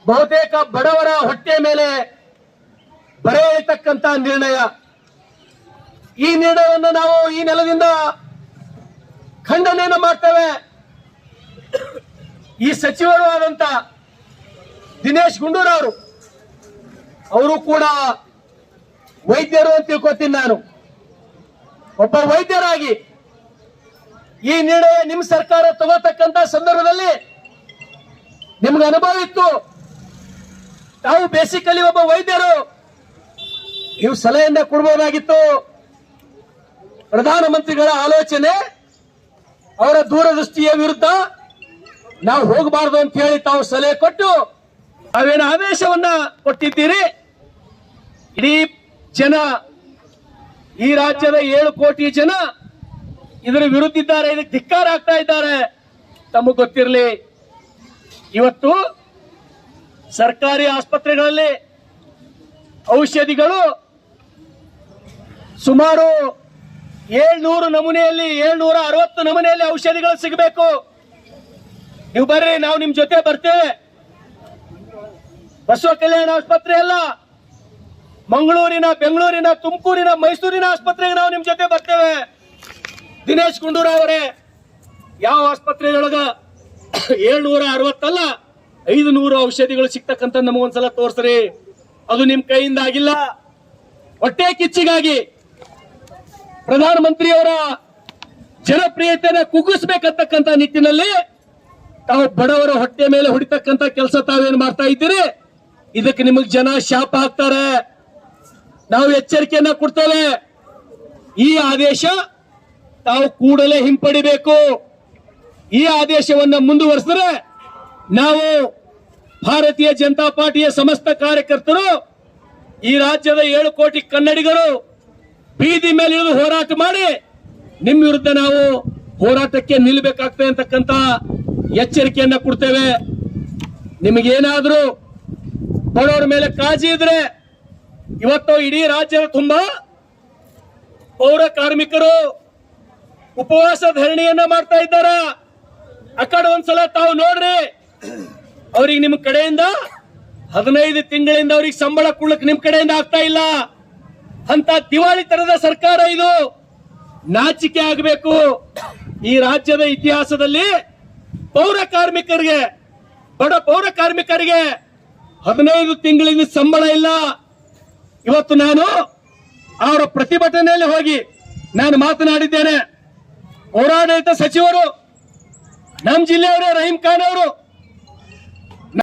ಬಹುತೇಕ ಬಡವರ ಹೊಟ್ಟೆ ಮೇಲೆ ಬರೆ ಇರತಕ್ಕಂತ ನಿರ್ಣಯ. ಈ ನಿರ್ಣಯವನ್ನು ನಾವು ಈ ನೆಲದಿಂದ ಖಂಡನೆಯನ್ನು ಮಾಡ್ತೇವೆ. ಈ ಸಚಿವರು ಆದಂತ ದಿನೇಶ್ ಗುಂಡೂರಾವ್ ಅವರು ಕೂಡ ವೈದ್ಯರು ಅಂತ ತಿಳ್ಕೊತೀನಿ ನಾನು. ಒಬ್ಬ ವೈದ್ಯರಾಗಿ ಈ ನಿರ್ಣಯ ನಿಮ್ಮ ಸರ್ಕಾರ ತಗೋತಕ್ಕಂತ ಸಂದರ್ಭದಲ್ಲಿ ನಿಮ್ಗೆ ಅನುಭವ ಇತ್ತು. ತಾವು ಬೇಸಿಕಲಿ ಒಬ್ಬ ವೈದ್ಯರು, ನೀವು ಸಲಹೆಯನ್ನ ಕೊಡಬಹುದಾಗಿತ್ತು. ಪ್ರಧಾನಮಂತ್ರಿಗಳ ಆಲೋಚನೆ, ಅವರ ದೂರದೃಷ್ಟಿಯ ವಿರುದ್ಧ ನಾವು ಹೋಗಬಾರದು ಅಂತ ಹೇಳಿ ತಾವು ಸಲಹೆ ಕೊಟ್ಟು ತಾವೇನು ಆದೇಶವನ್ನ ಕೊಟ್ಟಿದ್ದೀರಿ. ಇಡೀ ಜನ, ಈ ರಾಜ್ಯದ 7 ಕೋಟಿ ಜನ ಇದರ ವಿರುದ್ಧ ಇದ್ದಾರೆ, ಇದಕ್ಕೆ ಧಿಕ್ಕಾರ ಆಗ್ತಾ ಇದ್ದಾರೆ. ತಮಗೆ ಗೊತ್ತಿರಲಿ, ಇವತ್ತು ಸರ್ಕಾರಿ ಆಸ್ಪತ್ರೆಗಳಲ್ಲಿ ಔಷಧಿಗಳು ಸುಮಾರು 700 ನಮೂನೆಯಲ್ಲಿ 760 ನಮೂನೆಯಲ್ಲಿ ಔಷಧಿಗಳು ಸಿಗಬೇಕು. ನೀವು ಬರ್ರಿ, ನಾವು ನಿಮ್ ಜೊತೆ ಬರ್ತೇವೆ. ಬಸವ ಕಲ್ಯಾಣ ಆಸ್ಪತ್ರೆ ಅಲ್ಲ, ಮಂಗಳೂರಿನ, ಬೆಂಗಳೂರಿನ, ತುಮಕೂರಿನ, ಮೈಸೂರಿನ ಆಸ್ಪತ್ರೆಗೆ ನಾವು ನಿಮ್ ಜೊತೆ ಬರ್ತೇವೆ. ದಿನೇಶ್ ಗುಂಡೂರಾವ್ ಅವರೇ, ಯಾವ ಆಸ್ಪತ್ರೆಯೊಳಗ 760 ಅಲ್ಲ 500 ಔಷಧಿಗಳು ಸಿಗ್ತಕ್ಕಂಥ ನಮಗೊಂದ್ಸಲ ತೋರ್ಸ್ರಿ. ಅದು ನಿಮ್ ಕೈಯಿಂದ ಆಗಿಲ್ಲ. ಹೊಟ್ಟೆ ಕಿಚ್ಚಿಗಾಗಿ ಪ್ರಧಾನಮಂತ್ರಿಯವರ ಜನಪ್ರಿಯತೆಯನ್ನು ಕುಗ್ಗಿಸಬೇಕಂತಕ್ಕಂಥ ನಿಟ್ಟಿನಲ್ಲಿ ತಾವು ಬಡವರ ಹೊಟ್ಟೆ ಮೇಲೆ ಹೊಡಿತಕ್ಕಂಥ ಕೆಲಸ ತಾವೇನು ಮಾಡ್ತಾ ಇದ್ದೀರಿ. ಇದಕ್ಕೆ ನಿಮಗೆ ಜನ ಶಾಪ ಹಾಕ್ತಾರೆ. ನಾವು ಎಚ್ಚರಿಕೆಯನ್ನ ಕೊಡ್ತೇವೆ. ಈ ಆದೇಶ ತಾವು ಕೂಡಲೇ ಹಿಂಪಡಿಬೇಕು. ಈ ಆದೇಶವನ್ನ ಮುಂದುವರೆಸಿದ್ರೆ ನಾವು ಭಾರತೀಯ ಜನತಾ ಪಾರ್ಟಿಯ ಸಮಸ್ತ ಕಾರ್ಯಕರ್ತರು, ಈ ರಾಜ್ಯದ 7 ಕೋಟಿ ಕನ್ನಡಿಗರು ಬೀದಿ ಮೇಲೆ ಇಳಿದು ಹೋರಾಟ ಮಾಡಿ ನಿಮ್ಮ ವಿರುದ್ಧ ನಾವು ಹೋರಾಟಕ್ಕೆ ನಿಲ್ಲಬೇಕಾಗ್ತದೆ ಅಂತಕ್ಕಂಥ ಎಚ್ಚರಿಕೆಯನ್ನ ಕೊಡ್ತೇವೆ. ನಿಮಗೇನಾದ್ರೂ ಬಡವರ ಮೇಲೆ ಕಾಳಜಿ ಇದ್ರೆ, ಇವತ್ತು ಇಡೀ ರಾಜ್ಯದ ತುಂಬಾ ಪೌರ ಕಾರ್ಮಿಕರು ಉಪವಾಸ ಧರಣಿಯನ್ನ ಮಾಡ್ತಾ ಇದ್ದಾರ. ಆ ಕಡೆ ಒಂದ್ಸಲ ತಾವು ನೋಡ್ರಿ, ಅವ್ರಿಗೆ ನಿಮ್ ಕಡೆಯಿಂದ 15 ತಿಂಗಳಿಂದ ಅವ್ರಿಗೆ ಸಂಬಳ ಕೊಡ್ಲಿಕ್ಕೆ ನಿಮ್ ಕಡೆಯಿಂದ ಆಗ್ತಾ ಇಲ್ಲ. ಅಂತ ದಿವಾಳಿ ತರದ ಸರ್ಕಾರ ಇದು. ನಾಚಿಕೆ ಆಗಬೇಕು. ಈ ರಾಜ್ಯದ ಇತಿಹಾಸದಲ್ಲಿ ಪೌರ ಕಾರ್ಮಿಕರಿಗೆ, ಬಡ ಪೌರ ಕಾರ್ಮಿಕರಿಗೆ 15 ತಿಂಗಳಿಂದ ಸಂಬಳ ಇಲ್ಲ. ಇವತ್ತು ನಾನು ಅವರ ಪ್ರತಿಭಟನೆಯಲ್ಲಿ ಹೋಗಿ ನಾನು ಮಾತನಾಡಿದ್ದೇನೆ. ಪೌರಾಡಳಿತ ಸಚಿವರು, ನಮ್ಮ ಜಿಲ್ಲೆಯವರೇ ರಹೀಂ ಖಾನ್ ಅವರು